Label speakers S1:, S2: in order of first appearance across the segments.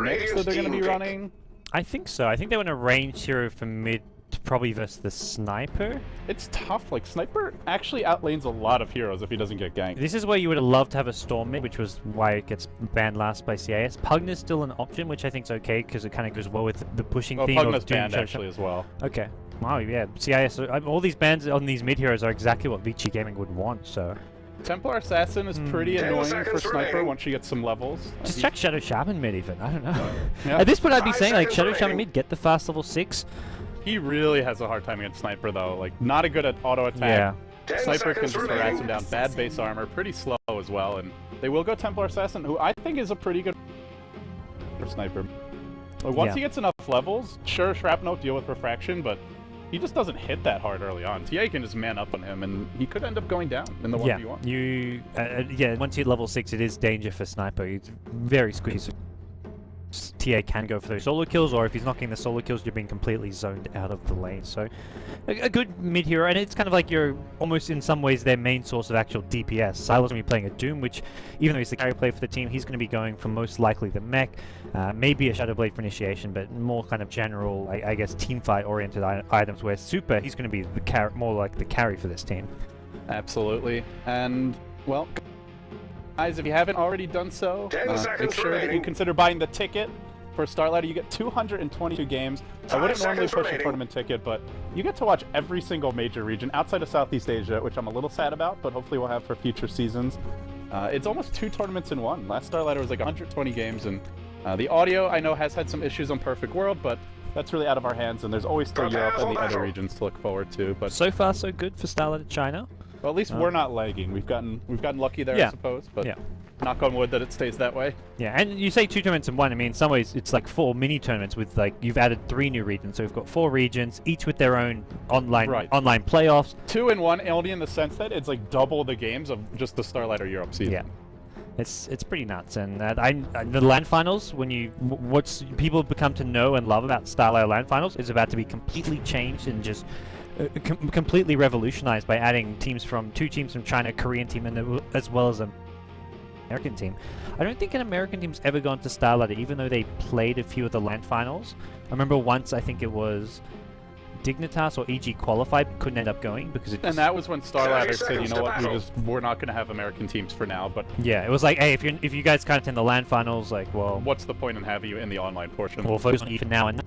S1: mix that they're going to be running?
S2: I think so. I think they want a ranged hero for mid, probably versus the sniper.
S1: It's tough. Like, Sniper actually outlanes a lot of heroes if he doesn't get ganked.
S2: This is where you would have loved to have a Storm mid, which was why it gets banned last by CIS. Pugna's still an option, which I think is okay, because it kind of goes well with the pushing theme.
S1: Pugna's banned actually as well.
S2: Okay. Wow, yeah. CIS, all these bans on these mid heroes are exactly what Vici Gaming would want, so...
S1: Templar Assassin is pretty annoying for Sniper once you get some levels.
S2: Just check Shadow Shaman mid even, I don't know.
S1: Yeah.
S2: At this point I'd be saying, like, Shadow Shaman mid, get the fast level 6.
S1: He really has a hard time against Sniper though, like, not a good at auto attack.
S2: Yeah.
S1: Sniper can just harass him down, bad base armor, pretty slow as well, and they will go Templar Assassin, who I think is a pretty good for Sniper. Like, once he gets enough levels, sure, Shrapnel deal with Refraction, but he just doesn't hit that hard early on. TA can just man up on him, and he could end up going down in the 1v1.
S2: Yeah, once you hit level 6, it is danger for Sniper. It's very squeezy. TA can go for those solo kills, or if he's not getting the solo kills, you're being completely zoned out of the lane. So, a good mid hero, and it's kind of like you're almost in some ways their main source of actual DPS. Silas will be playing a Doom, which even though he's the carry player for the team, he's going to be going for most likely the mech, maybe a Shadow Blade for initiation, but more kind of general, I guess, team fight oriented items. Where Super, he's going to be the more like the carry for this team.
S1: Absolutely, and well. Guys, if you haven't already done so, make sure that you consider buying the ticket for StarLadder. You get 222 games. I wouldn't normally push a tournament ticket, but you get to watch every single major region outside of Southeast Asia, which I'm a little sad about, but hopefully we'll have for future seasons. It's almost 2 tournaments in one. Last StarLadder was like 120 games, and the audio, I know, has had some issues on Perfect World, but that's really out of our hands, and there's always still Europe and the other regions to look forward to. But
S2: so far, so good for StarLadder China.
S1: Well, at least we're not lagging. We've gotten lucky there, I suppose. But knock on wood that it stays that way.
S2: Yeah, and you say 2 tournaments in one. I mean, in some ways, it's like 4 mini tournaments with like you've added 3 new regions. So we've got 4 regions, each with their own online playoffs.
S1: 2 in 1, only in the sense that it's like double the games of just the StarLadder Europe season.
S2: Yeah. It's pretty nuts, and the LAN finals, what's people become to know and love about StarLadder LAN finals is about to be completely changed and just completely revolutionized by adding teams from 2 teams from China, a Korean team, and as well as an American team. I don't think an American team's ever gone to StarLadder, even though they played a few of the LAN finals. I remember once, I think it was Dignitas or EG qualified, but couldn't end up going because it.
S1: And that was when StarLadder said, you know what, we're not going to have American teams for now. But
S2: yeah, it was like, hey, if you guys can't attend the LAN finals, like, well,
S1: what's the point in having you in the online portion?
S2: We'll focus on you for now and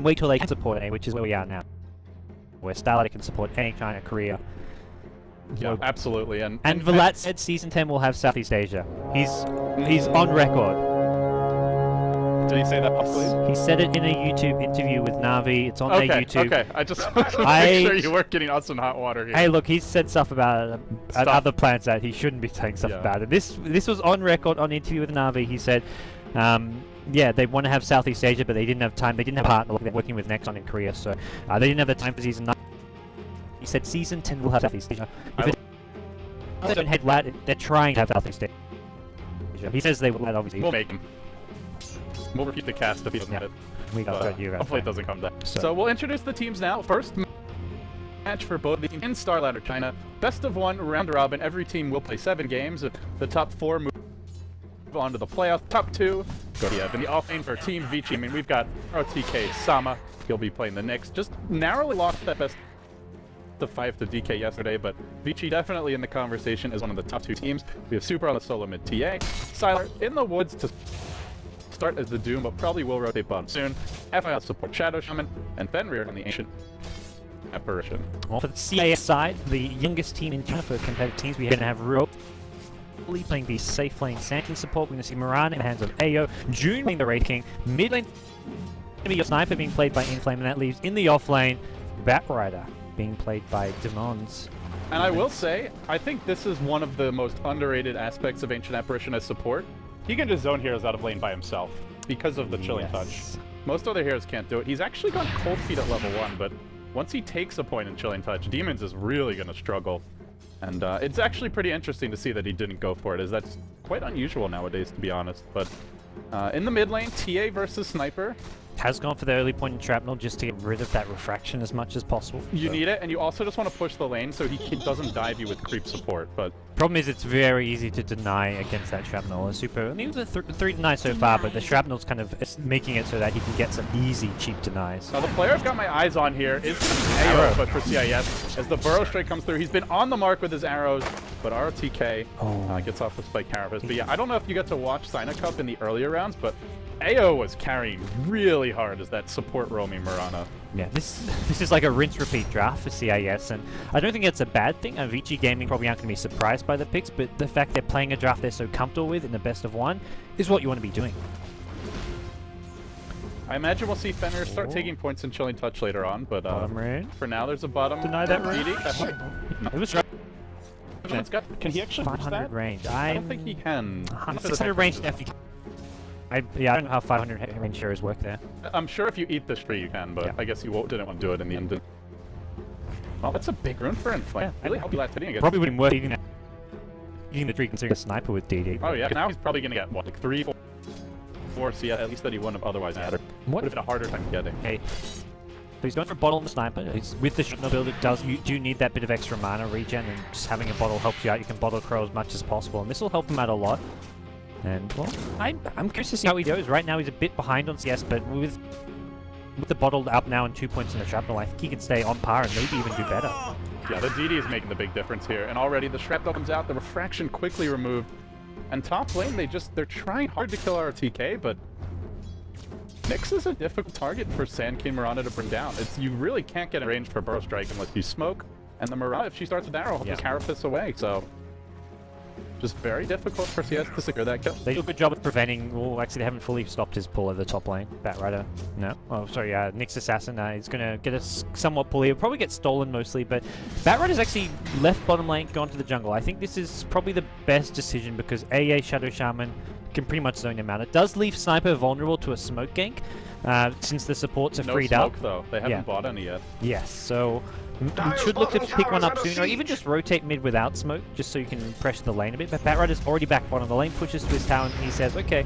S2: wait till they can support it, which is where we are now, where StarLadder can support any China, Korea.
S1: Yeah, absolutely. And
S2: Vlad said Season 10 will have Southeast Asia. He's on record.
S1: Did he say that publicly?
S2: He said it in a YouTube interview with Navi. It's on their YouTube.
S1: Okay, I just want to make sure you weren't getting us in hot water here.
S2: Hey, look, he's said stuff about other plans that he shouldn't be saying stuff about it. This was on record on interview with Navi. He said, yeah, they want to have Southeast Asia, but they didn't have time. They didn't have a partner they're working with Nexon in Korea, so they didn't have the time for Season 9. He said Season 10 will have Southeast Asia. If it doesn't head Lat, they're trying to have Southeast Asia. He says they will, obviously.
S1: We'll make him. We'll repeat the cast if he doesn't hit it.
S2: We got you guys.
S1: Hopefully it doesn't come down. So we'll introduce the teams now. First match for both the teams in StarLadder China. Best of 1 round robin. Every team will play 7 games. The top 4 move on to the playoff. Top 2 go to in the offlane for Team Vici. I mean, we've got RTK Sama. He'll be playing the Knicks. Just narrowly lost that best of 5 to DK yesterday, but Vici definitely in the conversation as one of the top 2 teams. We have Super on the solo mid TA. Siler in the woods to start as the Doom, but probably will rotate bottom soon. FIL support Shadow Shaman, and Fenrir on the Ancient Apparition.
S2: Well, for the CIS side, the youngest team in China for competitive teams, we're going to have Ro playing the safe lane Sankin support. We're going to see Moran in the hands of Ayo, June being the Raid King, mid lane going to be your Sniper being played by Inflame, and that leaves in the off lane Batrider being played by Demons.
S1: And I will say, I think this is one of the most underrated aspects of Ancient Apparition as support. He can just zone heroes out of lane by himself because of the Chilling Touch. Most other heroes can't do it. He's actually got cold feet at level 1, but once he takes a point in Chilling Touch, Demons is really going to struggle. And it's actually pretty interesting to see that he didn't go for it, as that's quite unusual nowadays, to be honest. But In the mid lane, TA versus Sniper.
S2: Has gone for the early point in shrapnel just to get rid of that refraction as much as possible.
S1: You need it, and you also just want to push the lane so he doesn't dive you with creep support. But
S2: problem is it's very easy to deny against that shrapnel. I mean, the 3 denies so far, but the shrapnel's kind of making it so that he can get some easy, cheap denies.
S1: Now the player I've got my eyes on here is Arrow, but for CIS. As the burrow strike comes through, he's been on the mark with his arrows, but ROTK gets off the spike carapace. But yeah, I don't know if you get to watch Sina Cup in the earlier rounds, but AO was carrying really hard as that support roaming Mirana.
S2: Yeah, this is like a rinse-repeat draft for CIS, and I don't think it's a bad thing. Vici Gaming probably aren't going to be surprised by the picks, but the fact they're playing a draft they're so comfortable with in the best of one is what you want to be doing.
S1: I imagine we'll see Fenrir start taking points in Chilling Touch later on, but for now there's a bottom.
S2: Deny that range.
S1: It was can he actually push
S2: 500
S1: that?
S2: range.
S1: I don't think he can.
S2: 600 range. I don't know how 500 range shares work there.
S1: I'm sure if you eat this tree you can, but I guess you didn't want to do it in the end. Well, that's a big rune for Inflame. Really help you last hitting against.
S2: Probably wouldn't work eating the tree considering a sniper with DD.
S1: Oh yeah, now he's probably going to get, what, like 3, 4 CS, at least that he wouldn't have otherwise had. Would have been a harder time getting.
S2: Okay. So he's going for bottle on the sniper. With the shrapnel build, you do need that bit of extra mana regen, and just having a bottle helps you out. You can bottle crow as much as possible, and this will help him out a lot. And, well, I'm curious to see how he goes. Right now he's a bit behind on CS, but with the bottle up now and 2 points in the shrapnel, I think he can stay on par and maybe even do better.
S1: Yeah, the DD is making the big difference here, and already the shrapnel comes out, the refraction quickly removed. And top lane, they're trying hard to kill our TK, but Nyx is a difficult target for Sand King Mirana to bring down. You really can't get in range for Burrow Strike unless you smoke, and the Mirana, if she starts with arrow, will just carapace away, so just very difficult for CS to secure that kill.
S2: They do a good job of preventing. Well, actually, they haven't fully stopped his pull at the top lane. Batrider, no. Oh, sorry, Nyx Assassin is going to get us somewhat pulley. It'll probably get stolen mostly, but Batrider's actually left bottom lane, gone to the jungle. I think this is probably the best decision because AA Shadow Shaman can pretty much zone him out. It does leave Sniper vulnerable to a smoke gank since the supports are freed up.
S1: No smoke, though. They haven't bought any yet.
S2: Yes, so you should look to pick one up soon, or even just rotate mid without smoke, just so you can pressure the lane a bit. But Batrider's already back bottom. The lane pushes to his tower, and he says, okay,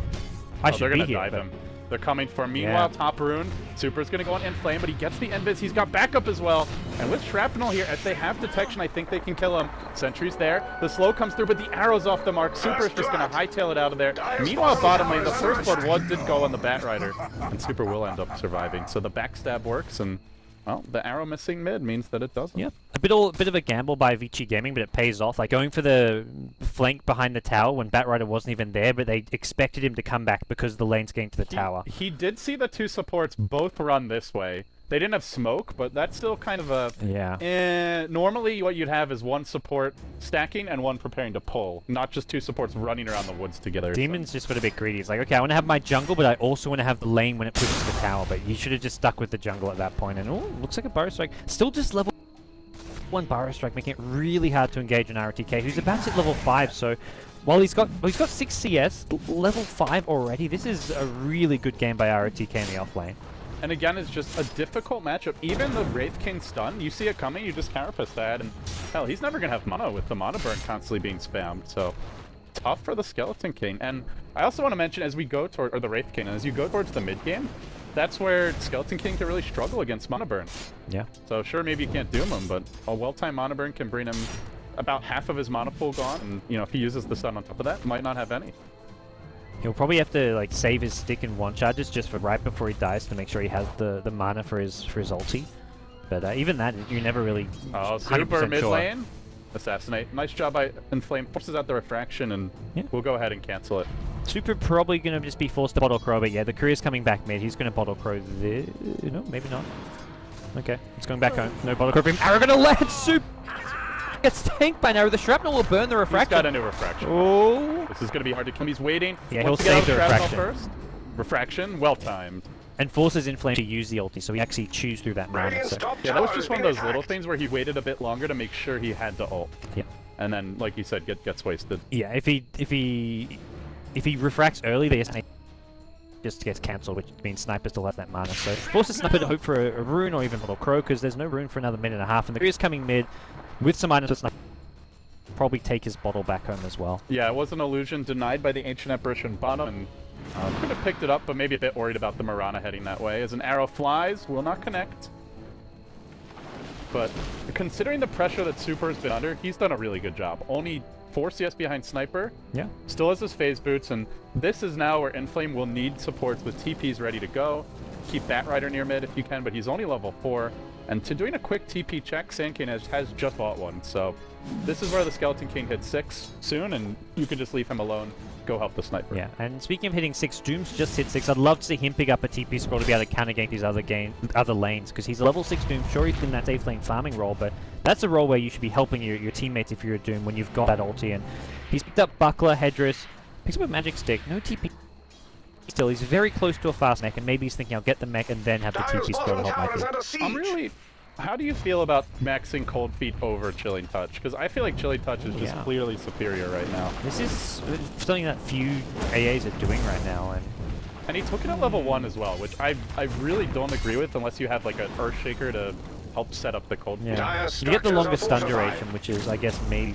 S2: I should be here.
S1: Dive him. They're coming for him. Meanwhile, top rune. Super's going to go on Inflame, but he gets the invis. He's got backup as well. And with Shrapnel here, as they have detection, I think they can kill him. Sentry's there. The slow comes through, but the arrow's off the mark. Super's just going to hightail it out of there. Meanwhile, bottom lane, the first blood did go on the Batrider, and Super will end up surviving. So the backstab works, and well, the arrow missing mid means that it doesn't.
S2: Yeah, a bit of a gamble by Vici Gaming, but it pays off. Like going for the flank behind the tower when Batrider wasn't even there, but they expected him to come back because the lane's getting to the tower.
S1: He did see the two supports both run this way. They didn't have smoke, but that's still kind of a... normally what you'd have is one support stacking and one preparing to pull, not just two supports running around the woods together.
S2: Demon's just got a bit greedy. He's like, okay, I want to have my jungle, but I also want to have the lane when it pushes the tower. But you should have just stuck with the jungle at that point. And oh, looks like a Burrow Strike. Still just level 1 Burrow Strike, making it really hard to engage an RTK, who's about to hit level 5. So while he's got 6 CS, level 5 already, this is a really good game by RTK in the off lane.
S1: And again, it's just a difficult matchup. Even the Wraith King stun, you see it coming, you just carapace that, and hell, he's never gonna have mana with the mana burn constantly being spammed. So tough for the Skeleton King. And I also want to mention, as we go toward, or the Wraith King, as you go towards the mid game, that's where Skeleton King can really struggle against mana burn.
S2: Yeah.
S1: So sure, maybe you can't doom him, but a well-timed mana burn can bring him about half of his mana pool gone, and you know, if he uses the stun on top of that, might not have any.
S2: He'll probably have to like save his stick in one charges just for right before he dies to make sure he has the mana for his ulti. But even that, you're never really 100%
S1: mid
S2: sure.
S1: lane. Assassinate. Nice job by Inflame. Forces out the refraction, and we'll go ahead and cancel it.
S2: Super probably going to just be forced to bottle crow, but yeah, the courier's coming back mid. He's going to bottle crow there. No, maybe not. Okay, he's going back home. No bottle crow for him. Arrow going to land. Super gets tanked by now. The shrapnel will burn the refraction.
S1: He's got a new refraction.
S2: Oh.
S1: This is going to be hard to kill. He's waiting.
S2: Yeah, he'll save the refraction
S1: first. Refraction, well timed.
S2: And forces Inflame to use the ulti, so he actually chews through that mana. So.
S1: Yeah, that was just one of those little things where he waited a bit longer to make sure he had to ult.
S2: Yeah.
S1: And then, like you said, gets wasted.
S2: Yeah, if he refracts early, the S8 just gets cancelled, which means Sniper still has that mana. So forces Sniper to hope for a rune or even a little crow, because there's no rune for another minute and a half, and the courier's coming mid with some mana. Sniper probably take his bottle back home as well.
S1: Yeah, it was an illusion denied by the Ancient Apparition bottom, and Could have picked it up, but maybe a bit worried about the Mirana heading that way. As an arrow flies, will not connect. But considering the pressure that Super's been under, he's done a really good job. Only 4 CS behind Sniper.
S2: Yeah.
S1: Still has his phase boots, and this is now where Inflame will need supports with TPs ready to go. Keep Batrider near mid if you can, but he's only level 4. And to doing a quick TP check, Sand King has just bought one. So this is where the Skeleton King hits 6 soon, and you can just leave him alone. Go help the Sniper.
S2: Yeah, and speaking of hitting 6, Doom's just hit 6. I'd love to see him pick up a TP scroll to be able to counter gank these other lanes, because he's a level 6 Doom. Sure, he's in that safe lane farming role, but that's a role where you should be helping your teammates if you're a Doom when you've got that ulti. And he's picked up Buckler, Hedris, picks up a Magic Stick, no TP. Still, he's very close to a fast mech, and maybe he's thinking I'll get the mech and then have the TP scroll to help my team.
S1: How do you feel about maxing Cold Feet over Chilling Touch? Because I feel like Chilling Touch is just clearly superior right now.
S2: This is something that few AAs are doing right now,
S1: and he took it at level 1 as well, which I really don't agree with unless you have like an Earthshaker to help set up the Cold Feet.
S2: Yeah. You get the longest stun duration, which is, I guess, maybe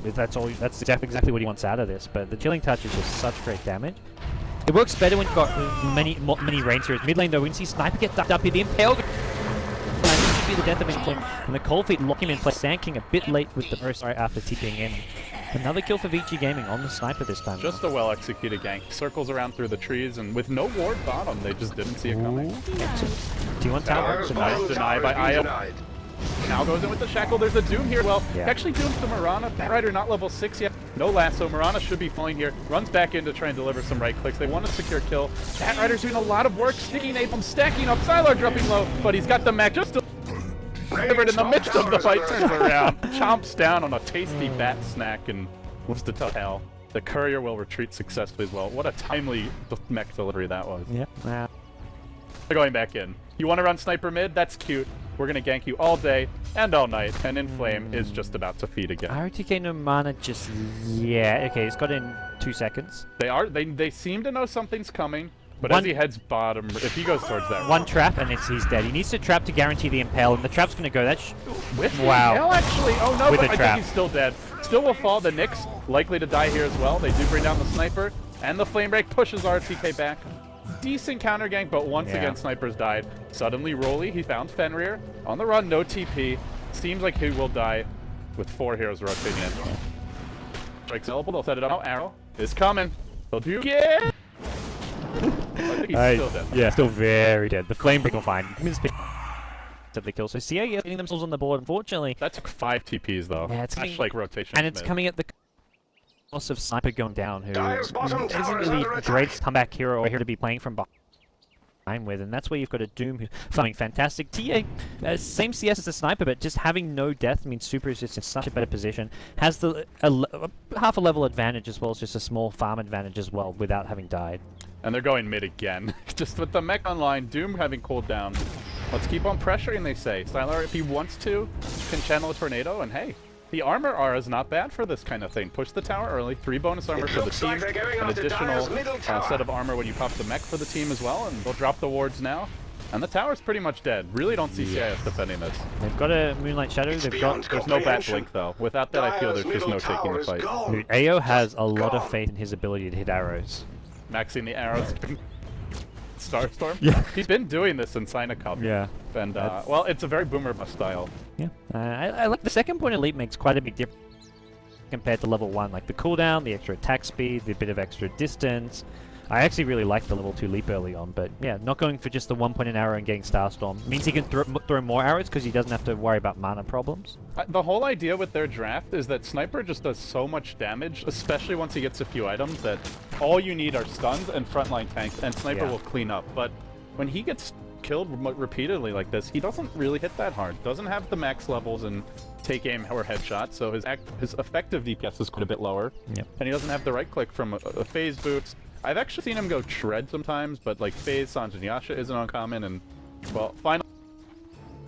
S2: that's exactly what he wants out of this. But the Chilling Touch is just such great damage. It works better when you've got many range heroes. Mid lane though, we can see Sniper get ducked up here. The Impale be the death of Inflame, and the Cold Feet lock him in place. Sand King a bit late with the burst after TPing in. Another kill for Vici Gaming on the Sniper this time.
S1: Just a well-executed gank. Circles around through the trees, and with no ward bottom, they just didn't see it coming.
S2: T1 tower.
S1: Nice deny by Io. Now goes in with the Shackle. There's a Doom here. Well, actually Doom's the Mirana. Batrider not level 6 yet. No lasso. Mirana should be falling here. Runs back in to try and deliver some right clicks. They want a secure kill. Batrider's doing a lot of work. Sticky Napalm stacking up. Sylar dropping low, but he's got the mech just delivered in the midst of the fight. Turns around, chomps down on a tasty bat snack, and moves to tough hell. The courier will retreat successfully as well. What a timely mech delivery that was.
S2: Yeah.
S1: They're going back in. You want to run Sniper mid? That's cute. We're going to gank you all day and all night, and Inflame is just about to feed again.
S2: RTK no mana just... Yeah, okay, he's got in 2 seconds.
S1: They seem to know something's coming, but as he heads bottom, if he goes towards that...
S2: One trap, and he's dead. He needs to trap to guarantee the Impale, and the trap's going to go. That's...
S1: With
S2: wow.
S1: the Impale, actually? Oh no,
S2: with
S1: but I think he's still dead. Still will fall. The Nyx likely to die here as well. They do bring down the Sniper, and the Flame Break pushes RTK back. Decent counter gank, but once again, Sniper's died. Suddenly, Rolly, he found Fenrir. On the run, no TP. Seems like he will die with 4 heroes rotating in. Strike's eligible, they'll set it up. Now, Arrow is coming. They'll do again. I think he's still dead.
S2: Yeah, still very dead. The Flame Break will find the kill. So CIS getting themselves on the board, unfortunately.
S1: That took 5 TPs, though.
S2: Yeah, it's
S1: coming, like rotation.
S2: And it's coming at the cost of Sniper going down, who isn't really a great comeback hero or here to be playing from behind with, and that's where you've got a Doom who's farming fantastic. TA, same CS as the Sniper, but just having no death means Super is just in such a better position. Has the half a level advantage as well as just a small farm advantage as well without having died.
S1: And they're going mid again. Just with the mech online, Doom having cooled down. Let's keep on pressuring, they say. Sylar, if he wants to, can channel a tornado, and hey, the armor R is not bad for this kind of thing. Push the tower early, 3 bonus armor for the team, an additional set of armor when you pop the mech for the team as well, and they'll drop the wards now. And the tower's pretty much dead. Really don't see CIS defending this.
S2: They've got a Moonlight Shadow.
S1: There's no bat blink though. Without that, I feel there's just no taking the fight.
S2: Dude, AO has a lot of faith in his ability to hit arrows.
S1: Maxing the arrows. Starstorm?
S2: Yeah.
S1: He's been doing this in Sina Cup.
S2: Yeah.
S1: And, well, it's a very boomer bust style.
S2: Yeah. I like the second point of leap makes quite a big difference compared to level 1. Like the cooldown, the extra attack speed, the bit of extra distance. I actually really like the level 2 leap early on, but yeah, not going for just the 1 point an arrow and getting Starstorm means he can throw more arrows because he doesn't have to worry about mana problems.
S1: The whole idea with their draft is that Sniper just does so much damage, especially once he gets a few items, that all you need are stuns and frontline tanks, and Sniper will clean up. But when he gets killed repeatedly like this, he doesn't really hit that hard. Doesn't have the max levels and take aim or headshot, so his effective DPS is quite a bit lower.
S2: Yep. And
S1: he doesn't have the right click from a phase boots. I've actually seen him go Shred sometimes, but like phase Sanj and Yasha isn't uncommon, and well, finally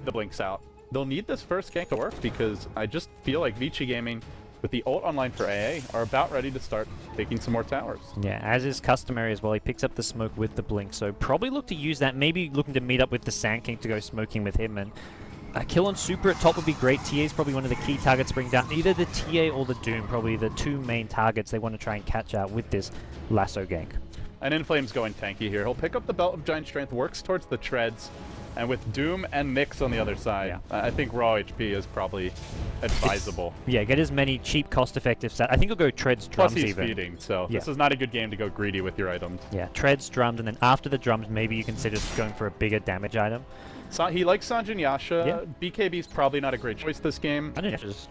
S1: the blinks out. They'll need this first gank to work because I just feel like Vici Gaming, with the ult online for AA, are about ready to start taking some more towers.
S2: Yeah, as is customary as well, he picks up the smoke with the blink, so probably look to use that, maybe looking to meet up with the Sand King to go smoking with him, and a kill on Super at top would be great. TA is probably one of the key targets to bring down. Either the TA or the Doom, probably the 2 main targets they want to try and catch out with this lasso gank.
S1: And Inflame's going tanky here. He'll pick up the Belt of Giant Strength, works towards the treads, and with Doom and Nyx on the other side, I think raw HP is probably advisable.
S2: Yeah, get as many cheap, cost-effective stats. I think he'll go treads, drums
S1: Plus he's
S2: even.
S1: feeding, so this is not a good game to go greedy with your items.
S2: Yeah, treads, drums, and then after the drums, maybe you consider going for a bigger damage item.
S1: So he likes Sanjin Yasha.
S2: Yeah.
S1: BKB's probably not a great choice this game.
S2: Sanjin Yasha's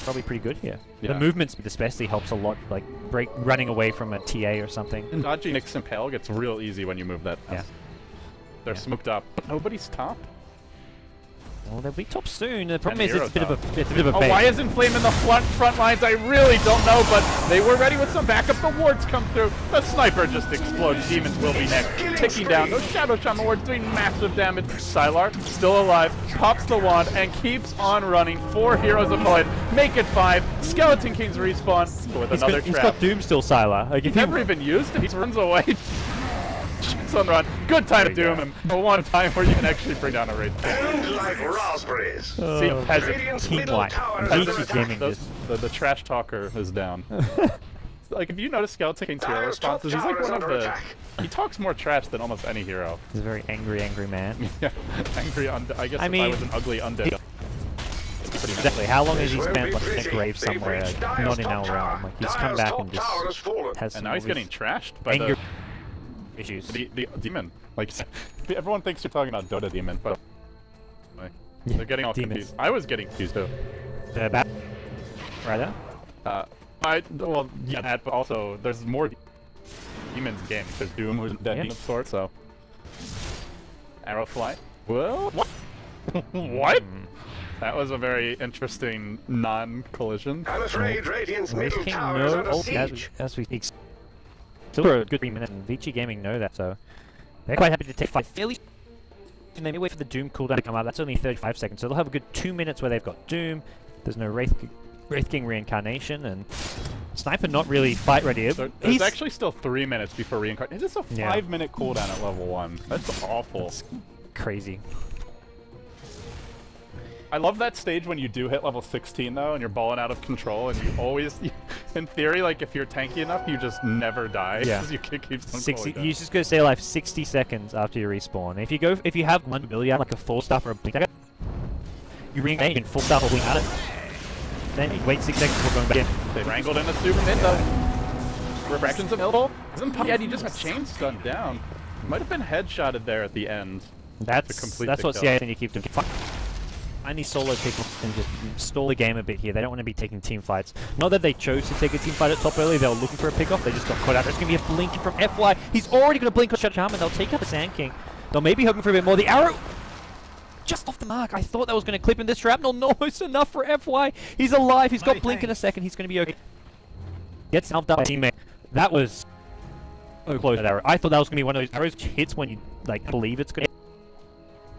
S2: probably pretty good here.
S1: Yeah.
S2: The movement speed especially helps a lot, like running away from a TA or something.
S1: And dodging Nyx and Pale gets real easy when you move that.
S2: Yeah.
S1: They're smoked up. Nobody's top.
S2: Well, they'll be top soon. The problem
S1: And
S2: is it's a bit of a
S1: Oh,
S2: bait.
S1: why isn't Flame in the front lines? I really don't know, but they were ready with some backup. The wards come through. The sniper just explodes. Demons will be next. Ticking down. Those Shadow Shaman wards doing massive damage. Sylar still alive. Pops the wand and keeps on running. 4 heroes opponent. Make it 5. Skeleton Kings respawn with another
S2: He's
S1: trap.
S2: got Doom still, Sylar. Like,
S1: He's never even used it. He runs away. Shoots on the run. Good time to doom him. But one time where you can actually bring down a raid.
S3: Like raspberries.
S1: See, a peasant.
S2: Team-wide. Vici gaming
S1: The trash talker is down. Like, if you notice Skeleton King's hero responses, he's like one of the... He talks more trash than almost any hero.
S2: He's a very angry man.
S1: Yeah, angry undead. I guess
S2: I
S1: if
S2: mean,
S1: I was an ugly undead.
S2: Exactly. How long has he spent like, in a grave somewhere, like, not in our realm? Like, he's come back and just has some
S1: And now he's getting trashed by
S2: anger
S1: the
S2: issues.
S1: the demon. Like, everyone thinks you're talking about Dota demon, but like, they're getting all
S2: Demons.
S1: confused. I was getting confused too.
S2: Back. Right there.
S1: Well, yeah, that, but also there's more demons in game. There's Doom, who's dead demon of sorts, so. Arrow flight. Well, what? What? That was a very interesting non-collision.
S3: I'm afraid Radiant's
S2: Wraith
S3: middle
S2: King
S3: tower is
S2: no
S3: under
S2: ult
S3: siege.
S2: as we speak. Still for a good 3 minutes, and Vici Gaming know that, so they're quite happy to take 5 fairly. And they may wait for the Doom cooldown to come out. That's only 35 seconds, so they'll have a good 2 minutes where they've got Doom. There's no Wraith King reincarnation, and Sniper not really fight ready.
S1: There's actually still 3 minutes before reincarnation. It is a 5-minute cooldown at level 1. That's awful.
S2: That's crazy.
S1: I love that stage when you do hit level 16 though, and you're balling out of control, and you always, in theory, like if you're tanky enough, you just never die.
S2: Yeah.
S1: Because you can keep on
S2: 60.
S1: going
S2: You just gotta stay alive 60 seconds after you respawn. If you have one ability, like a full staff or a blink dagger, you reincarnate in full staff or blink at it. Then you wait 6 seconds before going back in.
S1: They wrangled in a super mid though. Refractions available. Yeah, he just got chain stunned down. Might have been headshotted there at the end.
S2: That's
S1: complete
S2: what
S1: the
S2: CIS need to keep doing. Find these solo pickups and just stall the game a bit here. They don't want to be taking team fights. Not that they chose to take a team fight at top early. They were looking for a pickoff. They just got caught out. There's going to be a blink from FY. He's already going to blink on Shadow Shaman. They'll take out the Sand King. They'll maybe hoping for a bit more. The arrow just off the mark. I thought that was going to clip in this shrapnel. No, it's enough for FY. He's alive. He's got blink in a second. He's going to be okay. Gets helped out by a teammate. That was so close. That arrow. I thought that was going to be one of those arrows which hits when you like believe it's going to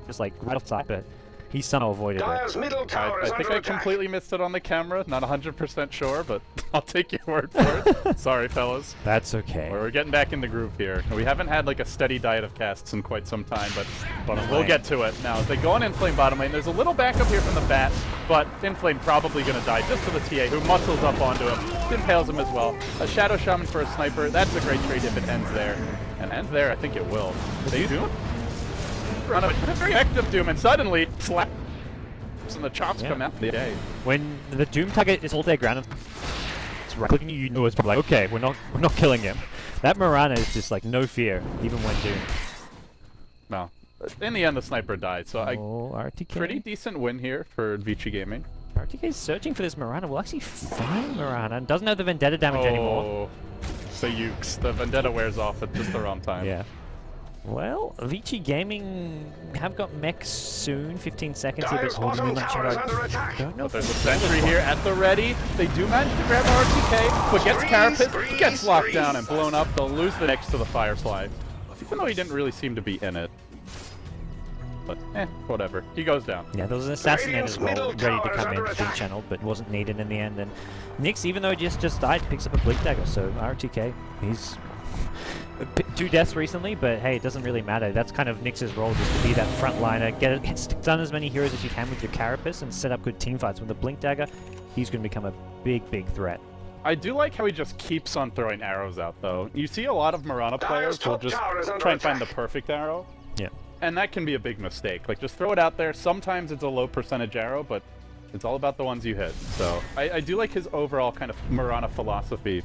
S2: just like right offside, but he somehow avoided it.
S3: Dire's middle tower is
S1: I think
S3: under
S1: I
S3: attack.
S1: completely missed it on the camera. Not 100% sure, but I'll take your word for it. Sorry, fellas.
S2: That's okay.
S1: We're getting back in the groove here. We haven't had like a steady diet of casts in quite some time, but we'll get to it. Now, as they go on Inflame bottom lane, there's a little backup here from the bat, but Inflame probably going to die just to the TA, who muscles up onto him, impales him as well. A Shadow Shaman for a sniper, that's a great trade if it ends there. And ends there, I think it will. They do? Run a very active Doom, and suddenly, slap, and the chops come out for the day.
S2: When the Doom target is all their ground, it's right clicking you know it's probably like, okay, we're not killing him. That Mirana is just like no fear, even when Doom.
S1: No. In the end, the sniper died, so
S2: RTK.
S1: pretty decent win here for Vici Gaming.
S2: RTK is searching for this Mirana. We'll actually find Mirana, and doesn't have the Vendetta damage anymore.
S1: So the Vendetta wears off at just the wrong time.
S2: Yeah. Well, Vici Gaming have got mech soon, 15 seconds here, but
S3: Dire's bottom tower is under attack.
S2: Don't know
S1: But there's a sentry here at the ready. They do manage to grab RTK, but gets Carapace, gets locked down and blown up. They'll lose the next to the Firefly, even though he didn't really seem to be in it. But, whatever. He goes down.
S2: Yeah, there was an assassinate as well,
S3: middle
S2: ready to
S3: tower is
S2: come in,
S3: under
S2: being
S3: attack.
S2: channeled, but wasn't needed in the end. And Nyx, even though he just died, picks up a blink dagger. So RTK, he's 2 deaths recently, but hey, it doesn't really matter. That's kind of Nyx's role, just to be that front liner, stun as many heroes as you can with your Carapace, and set up good team fights. With the blink dagger, he's going to become a big threat.
S1: I do like how he just keeps on throwing arrows out, though. You see a lot of Mirana players will just try and find the perfect arrow.
S2: Yeah.
S1: And that can be a big mistake. Like, just throw it out there. Sometimes it's a low percentage arrow, but it's all about the ones you hit. So I do like his overall kind of Mirana philosophy,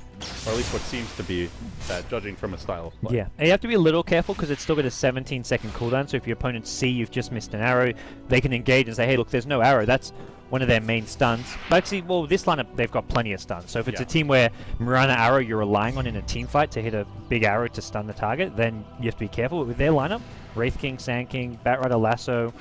S1: or at least what seems to be that, judging from his style of play.
S2: Yeah, and you have to be a little careful because it's still got a 17-second cooldown, so if your opponents see you've just missed an arrow, they can engage and say, hey, look, there's no arrow. That's one of their main stuns. But actually, well, this lineup, they've got plenty of stuns. So if it's a team where Mirana arrow you're relying on in a team fight to hit a big arrow to stun the target, then you have to be careful. But with their lineup, Wraith King, Sand King, Batrider, Lasso,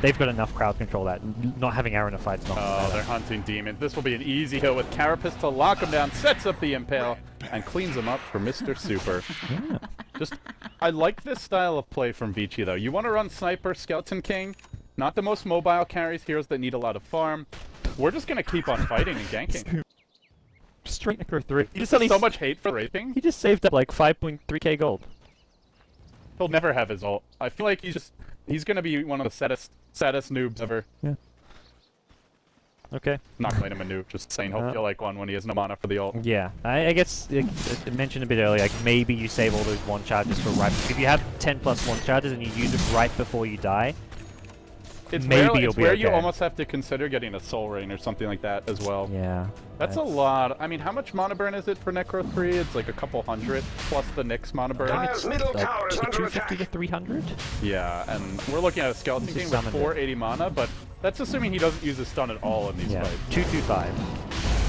S2: they've got enough crowd control that. Not having arrow in a fight's not gonna matter.
S1: They're hunting Demon. This will be an easy hit with Carapace to lock him down, sets up the Impale, and cleans him up for Mr. Super.
S2: Yeah.
S1: Just, I like this style of play from Vici, though. You want to run Sniper, Skeleton King, not the most mobile carries, heroes that need a lot of farm. We're just going to keep on fighting and ganking.
S2: Straight Necro 3.
S1: He just has so much hate for raping.
S2: He just saved up like 5.3k gold.
S1: He'll never have his ult. I feel like he's going to be one of the saddest noobs ever.
S2: Yeah. Okay.
S1: Not calling him a noob, just saying he'll feel like one when he has no mana for the ult.
S2: Yeah, I guess I mentioned a bit earlier, like maybe you save all those one charges for right. If you have 10 plus one charges and you use it right before you die,
S1: It's
S2: maybe you'll be
S1: where
S2: okay.
S1: you almost have to consider getting a soul ring or something like that as well.
S2: Yeah.
S1: That's a lot. I mean, how much mana burn is it for Necro 3? It's like a couple hundred plus the Nyx mana burn.
S3: Dire's middle
S2: Like
S3: tower is under
S2: 250 to
S3: attack.
S2: 300?
S1: Yeah, and we're looking at a Skeleton King with
S2: summoned it.
S1: 480 mana, but that's assuming he doesn't use his stun at all in these
S2: Yeah.
S1: fights.
S2: 225.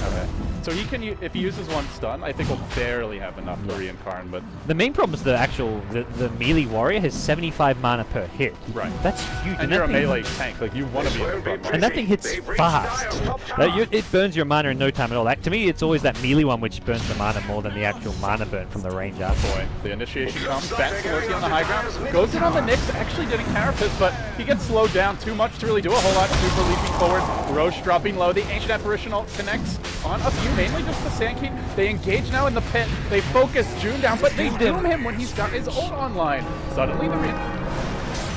S1: Okay. So he can, if he uses one stun, I think he'll barely have enough to reincarn, but...
S2: The main problem is the melee warrior has 75 mana per hit.
S1: Right.
S2: That's huge.
S1: And you're a melee tank, like you want to be in the front line.
S2: And that thing hits fast. It burns your mana in no time at all. To me, it's always that melee one which burns the mana more than the actual mana burn from the range up.
S1: Boy, the initiation comes, back Soloki on the high ground, goes in on the Nyx, actually getting Carapace, but he gets slowed down too much to really do a whole lot. Super leaping forward, Roche dropping low, the Ancient Apparition ult connects on a few, mainly just the Sand King. They engage now in the pit, they focus June down, but they doom him when he's got his ult online. Suddenly the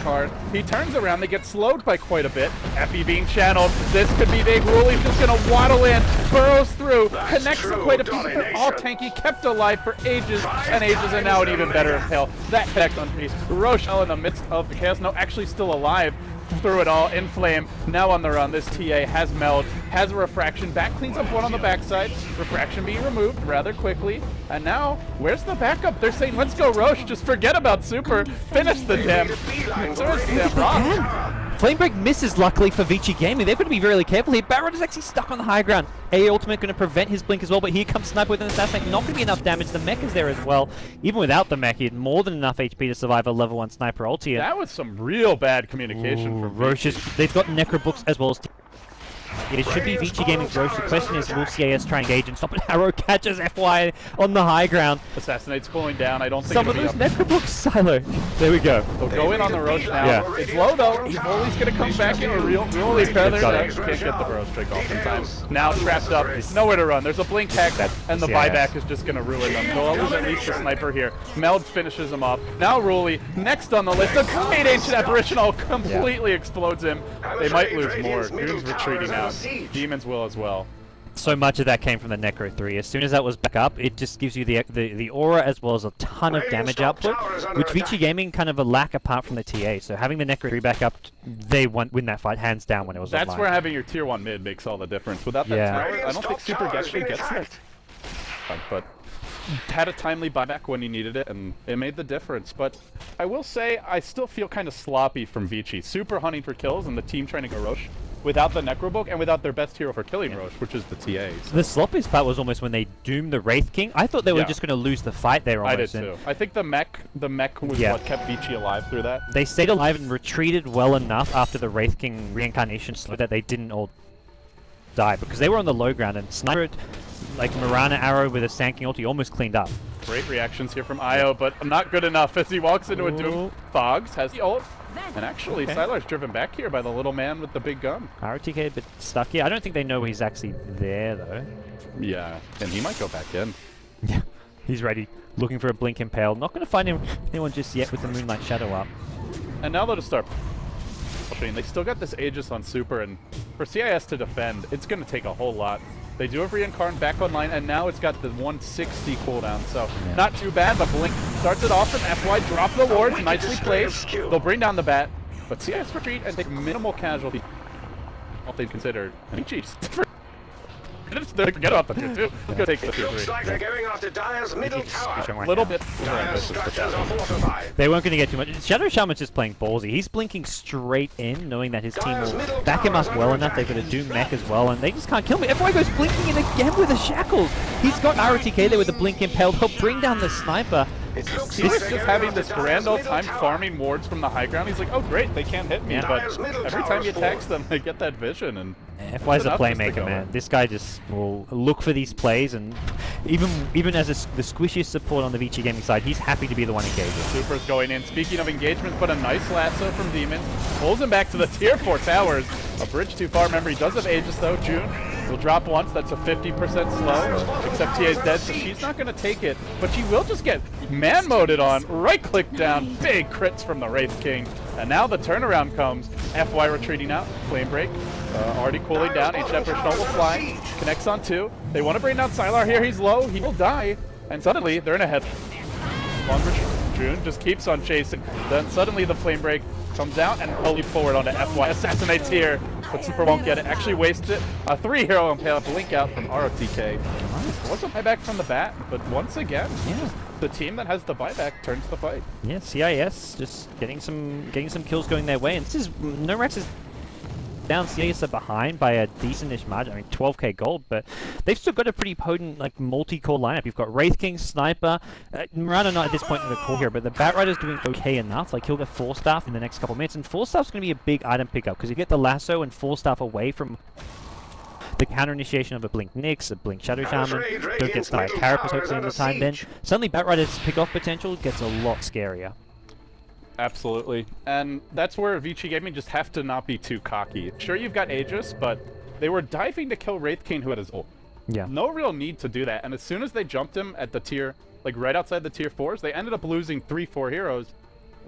S1: card. He turns around, they get slowed by quite a bit. Epi being channeled. This could be big. Ruli's just gonna waddle in, burrows through, connects to quite a few. They're all tanky, kept alive for ages and ages, and now an even better Impale. That connect on piece. Rochelle in the midst of the chaos. No, actually still alive through it all, in flame, now on the run. This TA has meld, has a refraction, back cleans up one on the backside, refraction being removed rather quickly, and now, where's the backup? They're saying, let's go Roche, just forget about Super, finish the damn, rock.
S2: Flamebreak misses, luckily, for Vici Gaming. They've got to be really careful here. Barrett is actually stuck on the high ground. A ultimate going to prevent his blink as well, but here comes Sniper with an assassinate. Not going to be enough damage. The mech is there as well. Even without the mech, he had more than enough HP to survive a level 1 Sniper ulti.
S1: That was some real bad communication from
S2: Roche. They've got Necro books as well as... It should be Vici Gaming's Roche. The question is, will CIS try and engage and stop an arrow catches FY on the high ground?
S1: Assassinate's pulling down. I don't think
S2: Some of those Necro books, Silo. There we go.
S1: They'll go in on the Roche now.
S2: Yeah.
S1: It's low though. Evilly's gonna come back in. Really feather. Can't get the Burrows trick off in time. Now trapped up. Nowhere to run. There's a blink hack, and the buyback is just gonna ruin them. They'll lose at least the Sniper here. Meld finishes him off. Now Ruli, next on the list. The great Ancient Apparition completely explodes him. They might lose more. Goon's retreating out. Demons will as well.
S2: So much of that came from the Necro 3. As soon as that was back up, it just gives you the aura as well as a ton of damage output, which Vici Gaming kind of a lack apart from the TA. So having the Necro 3 back up, they win that fight hands down when it was
S1: That's
S2: online.
S1: where having your tier 1 mid makes all the difference. Without that tower, I don't think Super actually gets there. But had a timely buyback when he needed it, and it made the difference. But I will say, I still feel kind of sloppy from Vici. Super hunting for kills, and the team trying to go Roche without the Necrobook and without their best hero for killing Roche, which is the TA. So.
S2: The sloppiest part was almost when they doomed the Wraith King. I thought they were just going to lose the fight there almost.
S1: I did too. I think the mech was what kept Vici alive through that.
S2: They stayed alive and retreated well enough after the Wraith King reincarnation so that they didn't all die, because they were on the low ground, and Sniper, like Mirana arrow with a Sand King ulti, almost cleaned up.
S1: Great reactions here from Io, but not good enough as he walks into a doom. Fogs has the ult. And actually, Sylar's driven back here by the little man with the big gun.
S2: RTK a bit stuck here. I don't think they know he's actually there, though.
S1: Yeah, and he might go back in.
S2: Yeah, he's ready, looking for a Blink Impale. Not going to find anyone just yet with the Moonlight Shadow up.
S1: And now they'll just start pushing. They still got this Aegis on Super, and for CIS to defend, it's going to take a whole lot. They do have Reincarn back online, and now it's got the 160 cooldown, so not too bad, but Blink starts it off from FY, drop the wards, nicely placed. They'll bring down the bat, but CIS retreat and take minimal casualty. All things considered. I mean, jeez. They forget about the tier 2. Let's go take the tier 3.
S3: Looks like they're going after Dire's middle tower.
S1: A little bit.
S3: Dire's structures are fortified.
S2: They weren't going to get too much. Shadow Shaman's just playing ballsy. He's blinking straight in, knowing that his team will back him up well enough. They've got a Doom mech as well, and they just can't kill me. FY goes blinking in again with the shackles. He's got ROTK there with the blink impaled. He'll bring down the sniper.
S1: He's just having this grand old time farming wards from the high ground. He's like, oh great, they can't hit me, but every time he attacks them, they get that vision. And
S2: FY's a playmaker, man. This guy just will look for these plays, and even as the squishiest support on the Vici gaming side, he's happy to be the one engaging.
S1: Super's going in. Speaking of engagements, but a nice lasso from Demon. Pulls him back to the tier 4 towers. A bridge too far. Remember, he does have Aegis though. June will drop once. That's a 50% slow. Except TA's dead, so she's not going to take it. But she will just get man-moded on. Right-click down. Big crits from the Wraith King. And now the turnaround comes. FY retreating out. Flame break. Already cooling down. HF Rishnault will fly. Connects on 2. They want to bring down Sylar here. He's low. He will die. And suddenly, they're in a head. June just keeps on chasing. Then suddenly the flame break comes down and will leap forward onto FY. Assassinates here, but Super won't get it. Actually wastes it. A 3-hero impale. Blink out from ROTK. Was a buyback from the bat, but once again, the team that has the buyback turns the fight.
S2: Yeah, CIS just getting some kills going their way, and this is Norax is down. CIS are behind by a decentish margin. I mean, 12k gold, but they've still got a pretty potent like multi-core lineup. You've got Wraith King, Sniper, Murano not at this point in the core here, but the Bat Rider's doing okay enough. Like he'll get 4-staff in the next couple of minutes, and 4-staff's going to be a big item pickup because you get the lasso and 4-staff away from the counter initiation of a Blink Nyx, a Blink Shadow Shaman, don't get started Carapace hopefully in the time then. Suddenly Bat Rider's pick-off potential gets a lot scarier.
S1: Absolutely. And that's where Vici Gaming just have to not be too cocky. Sure, you've got Aegis, but they were diving to kill Wraith King who had his ult.
S2: Yeah.
S1: No real need to do that. And as soon as they jumped him at the tier, like right outside the tier 4s, they ended up losing 3-4 heroes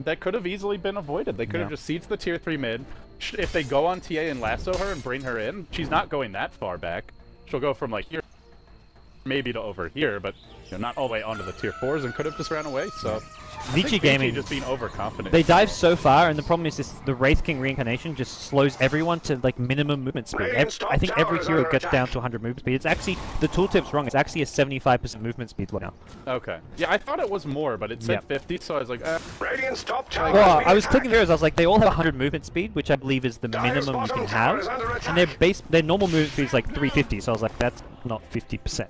S1: that could have easily been avoided. They could have just sieged the tier 3 mid. If they go on TA and lasso her and bring her in, she's not going that far back. She'll go from like here, maybe to over here, but not all the way onto the tier 4s, and could have just ran away. So
S2: Vici Gaming
S1: just being overconfident.
S2: They dive so far, and the problem is the Wraith King reincarnation just slows everyone to like minimum movement speed. I think every hero gets down to 100 movement speed. It's actually, the tooltip's wrong. It's actually a 75% movement speed now.
S1: Okay. Yeah, I thought it was more, but it said 50, so I was like,
S3: Radiant's top tower.
S2: Well, I was clicking heroes. I was like, they all have 100 movement speed, which I believe is the minimum you can have, and their normal movement speed is like 350. So I was like, that's not 50%.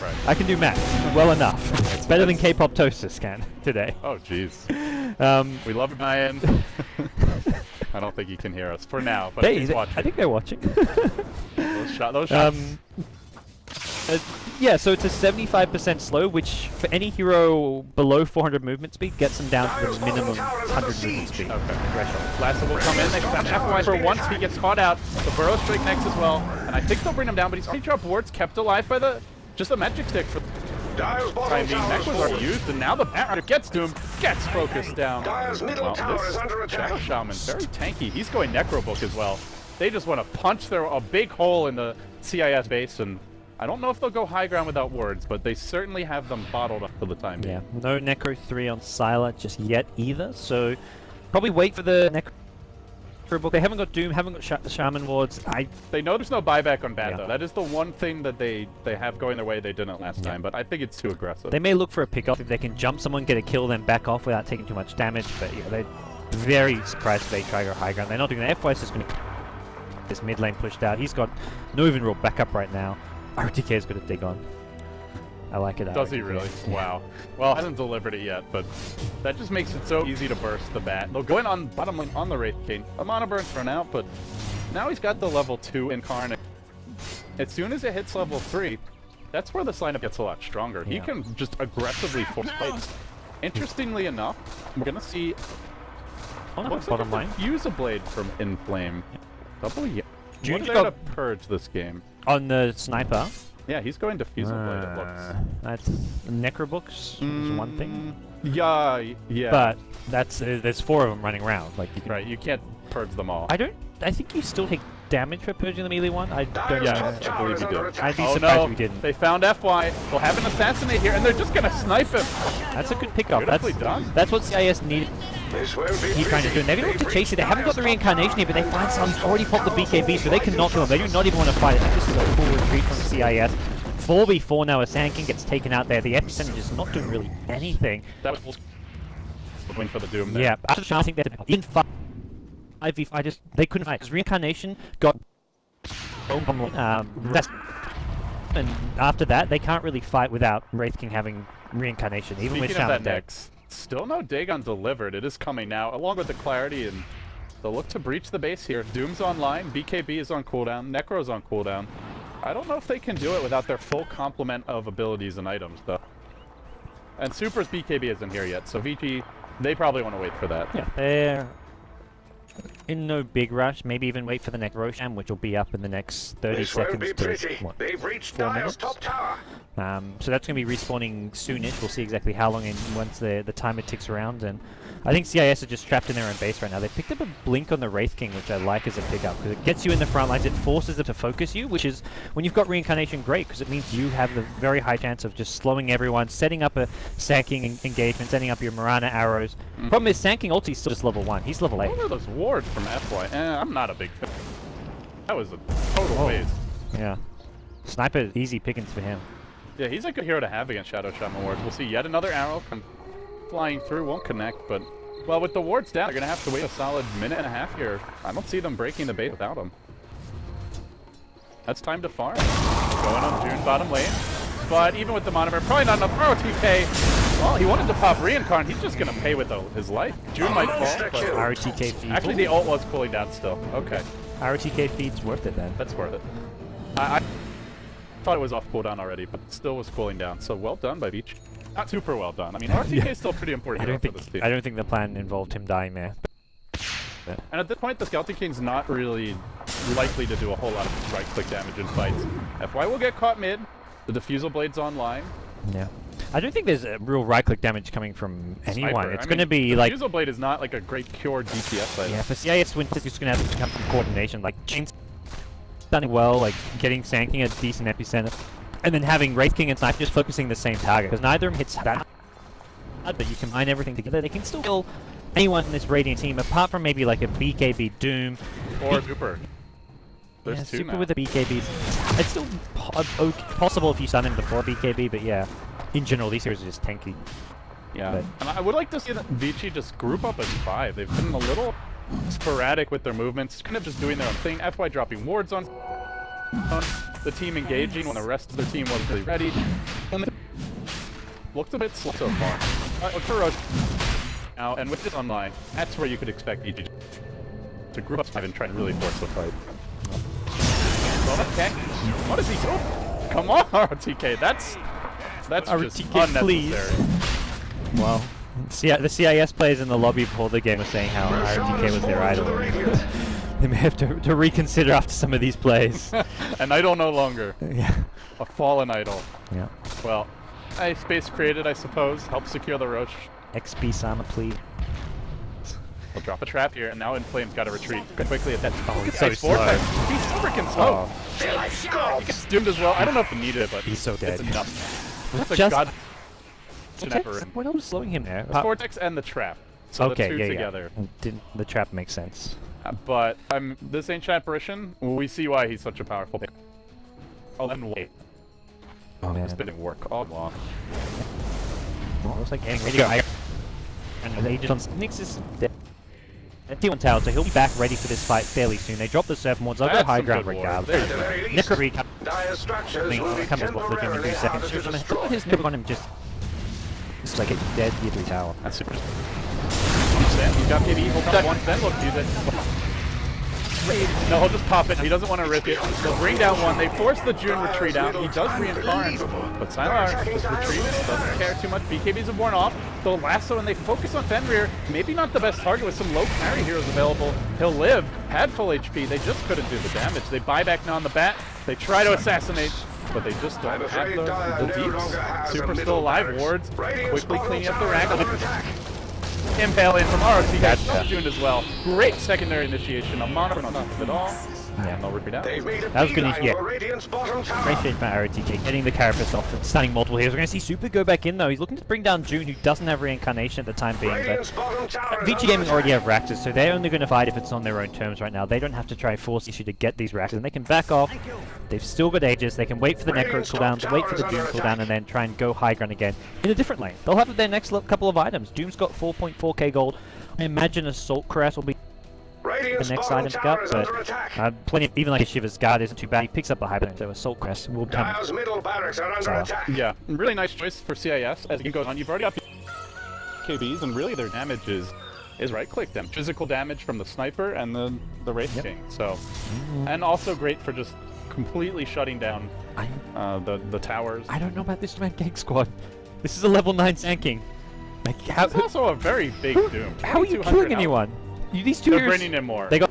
S1: Right.
S2: I can do math well enough. It's better than K-pop Toasters can today.
S1: Oh, jeez. We love Ryan. I don't think he can hear us for now, but he's watching.
S2: I think they're watching.
S1: those shots.
S2: Yeah, so it's a 75% slow, which for any hero below 400 movement speed gets them down to the minimum 100 movement speed.
S1: Okay, threshold. Lasso will come in next time. FY for once he gets caught out. The Burrow Strike next as well, and I think they'll bring him down, but he's already dropped wards, kept alive by just the magic stick for time being. Mech was already used, and now the Bat Rider gets to him, gets focused down.
S3: Middle tower is under attack.
S1: Shadow Shaman, very tanky. He's going Necrobook as well. They just want to punch a big hole in the CIS base, and I don't know if they'll go high ground without wards, but they certainly have them bottled up for the time being.
S2: Yeah, no Necro 3 on Sylar just yet either, so probably wait for the Necrobook. They haven't got Doom, haven't got Shaman wards.
S1: They know there's no buyback on Bat, though. That is the one thing that they have going their way they didn't last time, but I think it's too aggressive.
S2: They may look for a pick-off if they can jump someone, get a kill, then back off without taking too much damage, but yeah, they're very surprised if they try to go high ground. They're not doing that. FY's just going to this mid lane pushed out. He's got no even real backup right now. RTK's got to dig on. I like it.
S1: Does he really? Wow. Well, hasn't delivered it yet, but that just makes it so easy to burst the bat. They'll go in on bottom lane on the Wraith King. A Mana Burn's run out, but now he's got the level 2 Incarnate. As soon as it hits level 3, that's where this lineup gets a lot stronger. He can just aggressively force fights. Interestingly enough, we're going to see looks like a Fuse a Blade from Inflame. Double What are they to purge this game?
S2: On the Sniper?
S1: Yeah, he's going to Fuse a Blade, it looks.
S2: That's Necrobooks is one thing.
S1: Yeah.
S2: But that's there's 4 of them running around. Like you can,
S1: right, you can't purge them all.
S2: I don't I think you still take damage for purging the melee one. I don't
S3: Dire's
S2: know.
S3: top tower is under
S2: I'd
S3: attack.
S2: be
S1: Oh
S2: surprised
S1: no,
S2: if we didn't.
S1: they found FY. They'll have an assassinate here, and they're just gonna snipe him.
S2: That's a good pickup.
S1: Beautifully done.
S2: That's what CIS needed.
S3: This won't be
S2: He's trying to do.
S3: pretty.
S2: They've been able to chase it. They haven't got the reincarnation here, but they find some. He's already popped the BKB, so they cannot kill him. They do not even want to fight it. This is a full retreat from CIS. 4v4 now as Sankin gets taken out there. The epicenter is not doing really anything.
S1: That was win for the Doom there.
S2: Yeah, I think that in 5v5, they couldn't fight because reincarnation got and after that they can't really fight without Wraith King having reincarnation, even with
S1: Speaking of
S2: Shaman
S1: that
S2: deck.
S1: next, still no Dagon delivered. It is coming now, along with the clarity, and they'll look to breach the base here. Doom's online, BKB is on cooldown, Necro's on cooldown. I don't know if they can do it without their full complement of abilities and items, though. And Super's BKB isn't here yet, so Vici, they probably want to wait for that.
S2: Yeah, they're in no big rush. Maybe even wait for the next Roshan, which will be up in the next 30
S3: This won't
S2: seconds
S3: be
S2: to
S3: pretty.
S2: what,
S3: They've reached
S2: 4
S3: Dire's
S2: minutes?
S3: top tower.
S2: So that's going to be respawning soonish. We'll see exactly how long once the timer ticks around. And I think CIS are just trapped in their own base right now. They picked up a blink on the Wraith King, which I like as a pickup because it gets you in the front lines. It forces them to focus you, which is when you've got reincarnation, great because it means you have the very high chance of just slowing everyone, setting up a Sanking engagement, setting up your Marana arrows. Problem is, Sanking ulti's still just level 1. He's level 8.
S1: What are those wards from FY? I'm not a big fan. That was a total waste.
S2: Yeah. Sniper, easy pickings for him.
S1: Yeah, he's a good hero to have against Shadow Shaman wards. We'll see yet another arrow come flying through. Won't connect, but well, with the wards down, they're gonna have to wait a solid minute and a half here. I don't see them breaking the bait without him. That's time to farm. Going on June bottom lane, but even with the monomer, probably not enough ROTK. Well, he wanted to pop reincarn. He's just gonna pay with his life. June might fall, but
S2: ROTK feed.
S1: actually the ult was cooling down still. Okay,
S2: ROTK feed's worth it then.
S1: that's worth it. I thought it was off cooldown already, but still was cooling down. So well done by Vici. Not super well done. I mean, RTK is still pretty important hero for this team.
S2: I don't think the plan involved him dying there.
S1: And at this point, the Skeleton King's not really likely to do a whole lot of right-click damage in fights. FY will get caught mid. The Diffusal Blade's online.
S2: Yeah. I don't think there's a real right-click damage coming from anyone.
S1: Sniper.
S2: It's
S1: I
S2: going to
S1: mean,
S2: be
S1: the
S2: like...
S1: Diffusal Blade is not like a great pure DPS item.
S2: Yeah, for CIS win, it's just going to have to come from coordination. Like, Jane's done it well, like getting Sanking a decent epicenter. And then having Wraith King and Sniper just focusing the same target. Because neither of them hits that hard, but you combine everything together. They can still kill anyone in this Radiant team, apart from maybe like a BKB Doom.
S1: Or Super. There's
S2: Yeah,
S1: two
S2: Super
S1: now.
S2: with a BKB. It's still possible if you stun him before BKB, but yeah. In general, these heroes are just tanky.
S1: Yeah.
S2: But
S1: And I would like to see that Vici just group up as 5. They've been a little sporadic with their movements, kind of just doing their own thing. FY dropping wards on the team engaging when the rest of their team wasn't really ready. And looked a bit slow so far. Look for Roach now, and with this online, that's where you could expect EG to group up 5 and try to really force the fight. Okay. What is he doing? Come on, RTK. That's just
S2: RTK,
S1: unnecessary.
S2: please. Well, the CIS players in the lobby before the game were saying how RTK was their idol. They may have to reconsider after some of these plays.
S1: An idol no longer.
S2: Yeah.
S1: A fallen idol.
S2: Yeah.
S1: Well, a space created, I suppose. Help secure the Roach.
S2: XP Sama, please.
S1: We'll drop a trap here, and now In Flame's got to retreat quickly at that.
S2: Oh, he's
S1: Ice
S2: so slow.
S1: Vortex. He's freaking slow.
S2: Oh,
S1: He gets doomed as well. I don't know if he needed it, but
S2: he's so dead.
S1: it's enough. That's a
S2: Just-
S1: god.
S2: Vortex? What else was slowing him there?
S1: The Vortex and the trap. So
S2: Okay,
S1: the two
S2: yeah,
S1: together.
S2: yeah. The trap makes sense.
S1: But this Ancient Apparition, we see why he's such a powerful pick. Oh, and wait.
S2: Oh, man.
S1: It's been in work all along.
S2: Well, looks like getting ready to go. And the Agent on Nyx is dead. At T1 Tower, so he'll be back ready for this fight fairly soon. They drop the Serpent Wards, they'll go
S1: That's
S2: high
S1: some
S2: ground
S1: good
S2: regardless.
S1: wards.
S3: At the very least,
S2: Necro recap.
S3: Dire structures will be
S2: Comes as well for the game in 3
S3: temporarily
S2: seconds.
S3: harder to
S2: Just
S3: destroy.
S2: his Necro on him just like a dead tier 3 tower.
S1: That's super. He's got KD, he'll drop one, then look, use it. No, he'll just pop it. He doesn't want to risk it. They'll bring down one. They force the June retreat out. He does reincarn. But Sylar just retreats. Doesn't care too much. BKBs are born off. They'll lasso and they focus on Fenrir. Maybe not the best target with some low carry heroes available. He'll live. Had full HP. They just couldn't do the damage. They buy back now on the bat. They try to assassinate. But they just don't have the deeps. Super still alive. Wards quickly cleaning up the rack. impale in from ROTK.
S2: Gotcha.
S1: June as well. Great secondary initiation. A mono on top of it all.
S2: Yeah.
S1: No retreat out.
S3: They've made a
S2: That was good,
S3: beeline
S2: yeah.
S3: for Radiant's bottom tower.
S2: Great shit from ROTK, getting the carapace off and stunning multiple heroes. We're going to see Super go back in though. He's looking to bring down June, who doesn't have reincarnation at the time being.
S3: Radiant's
S2: But
S3: bottom tower is
S2: Vici
S3: under
S2: Gaming already
S3: attack.
S2: have Raxes, so they're only going to fight if it's on their own terms right now. They don't have to try force issue to get these Raxes, and they can back off. They've still got Aegis. They can wait for the Necro
S3: Radiant's
S2: cooldown,
S3: top
S2: wait for the
S3: tower is
S2: Doom
S3: under
S2: cooldown,
S3: attack.
S2: and then try and go high ground again in a different lane. They'll have their next couple of items. Doom's got 4.4k gold. I imagine Assault Cuirass will be
S3: Radiant's
S2: the next
S3: bottom
S2: item to
S3: tower
S2: pick
S3: is
S2: up,
S3: under attack.
S2: but plenty of, even like a Shiver's Guard isn't too bad. He picks up the Hibernate, so Assault Cuirass will come.
S3: Dire's middle barracks are under attack.
S1: Yeah, really nice choice for CIS. As the game goes on, you've already got KBs, and really their damage is right-click them. Physical damage from the sniper and the Wraith King. So, and also great for just completely shutting down the towers.
S2: I don't know about this man Gank Squad. This is a level 9 Sand King. Like, how,
S1: It's also a very big Doom.
S2: how are you
S1: 2200
S2: killing
S1: health.
S2: anyone? These two
S1: They're
S2: heroes,
S1: bringing in more.
S2: they got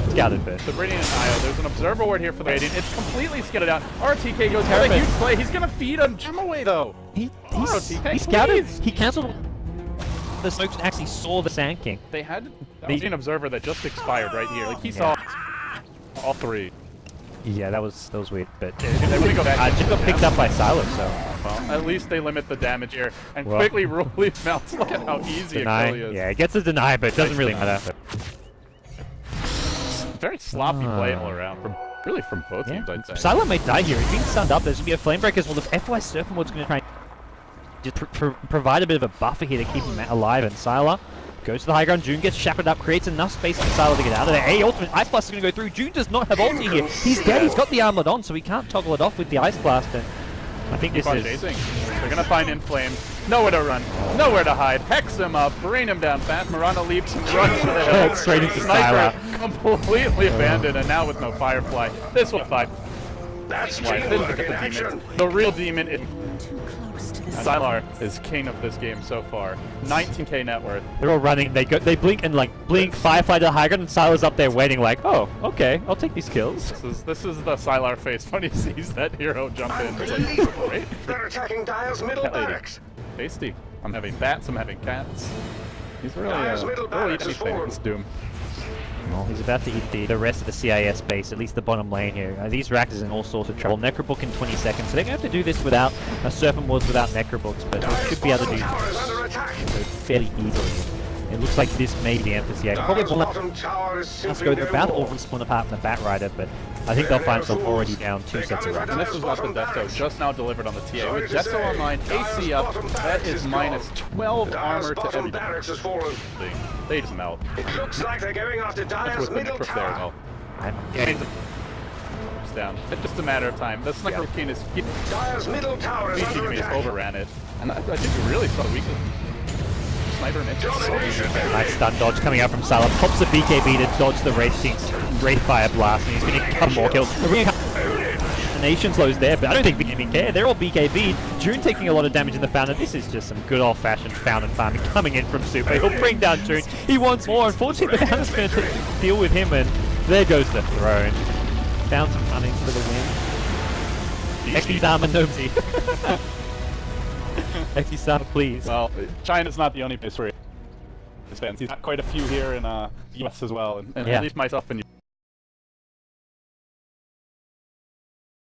S2: scouted first.
S1: They're bringing in Io. There's an Observer Ward here for the Radiant. It's completely skidded out. RTK goes for a huge play. He's going to feed him. Jim away, though.
S2: He
S1: ROTK,
S2: scouted.
S1: please.
S2: He cancelled the smokes and actually saw the Sand King.
S1: They had an Observer that just expired right here. Like, he saw all three.
S2: Yeah, that was weird, but
S1: They want to go back.
S2: just got picked up by Silas, so
S1: Well, at least they limit the damage here. And
S2: Well.
S1: quickly Rolly melts. Look at how easy
S2: deny.
S1: it really is.
S2: Yeah, it gets a deny, but it doesn't really
S1: deny.
S2: matter.
S1: Very sloppy play all around. Really from both
S2: Yeah,
S1: teams, I'd say.
S2: Silo may die here. He's being stunned up. There's going to be a Flamebreaker as well. The FY Serpent Ward's going to try and just provide a bit of a buffer here to keep him alive. And Sylar goes to the high ground. June gets shackled up, creates enough space for Sylar to get out of there. Hey, ultimate Ice Blast is going to go through. June does not have ulti here. He's dead. He's got the armlet on, so he can't toggle it off with the Ice Blast. And I think this
S1: Keep on
S2: is...
S1: chasing. They're gonna find Inflame. Nowhere to run. Nowhere to hide. Hex him up. Bring him down fast. Marana leaps and runs to the hill.
S2: Straight into
S1: Sniper
S2: Sylar.
S1: completely abandoned, and now with no Firefly. This will fight.
S3: That's
S1: Why? Didn't
S3: teamwork
S1: forget
S3: in
S1: the
S3: action.
S1: demon. The real demon is... Sylar is king of this game so far. 19k net worth.
S2: They're all running. They blink and like blink. Firefly to the high ground, and Sylar's up there waiting like, oh, okay, I'll take these kills.
S1: This is the Sylar face when he sees that hero jump in. It's like,
S3: Unbelievable.
S1: great.
S3: They're attacking Dire's middle
S1: Cat lady.
S3: barracks.
S1: Tasty. I'm having bats, I'm having cats. He's really,
S3: Dire's middle
S1: really eat
S3: barracks is
S1: anything.
S3: forward.
S1: It's Doom.
S2: Well, he's about to eat the rest of the CIS base, at least the bottom lane here. These Rax is in all sorts of trouble. Necrobook in 20 seconds, so they're going to have to do this without Serpent Wards without Necrobooks, but they
S3: Dire's
S2: should be able to
S3: bottom
S2: do
S3: tower is under attack.
S2: so fairly easily. It looks like this may be the end for CIS. Probably
S3: Dire's
S2: will
S3: bottom tower is
S2: let's
S3: simply
S2: go.
S3: no
S2: They're about to
S3: more.
S2: all respawn apart from the Bat Rider, but I think they'll find themselves already down 2 sets of Rax.
S1: And this is what the Deso just now delivered on the TA. With Deso online, AC up, that is minus 12 armor
S3: Dire's
S1: to
S3: bottom
S1: everything.
S3: barracks has fallen.
S1: They just melt.
S3: It looks like they're going after
S1: That's
S3: Dire's
S1: with the
S3: middle
S1: Necro there as
S3: tower.
S1: well.
S2: I'm
S1: It's down. It's just a matter of time. The Sniper King is
S3: Dire's middle tower is under
S1: Vici
S3: attack.
S1: overran it. And I think we really saw the weakness. Sniper and
S3: Domination.
S2: nice stun dodge coming out from Salah. Pops the BKB to dodge the Wraith King's Wraith Fire Blast, and he's going to get a couple more kills. The Nation slows there, but I don't think BKB care. They're all BKB'd. June taking a lot of damage in the Fountain. This is just some good old-fashioned Fountain farming coming in from Super. He'll bring down June. He wants more. Unfortunately, the Fountain's going to deal with him, and there goes the throne. Found some running for the win. Eki's armor nosy. Eki's armor, please.
S1: Well, China's not the only place where his fans. He's got quite a few here in US as well, and
S2: Yeah.
S1: at least myself and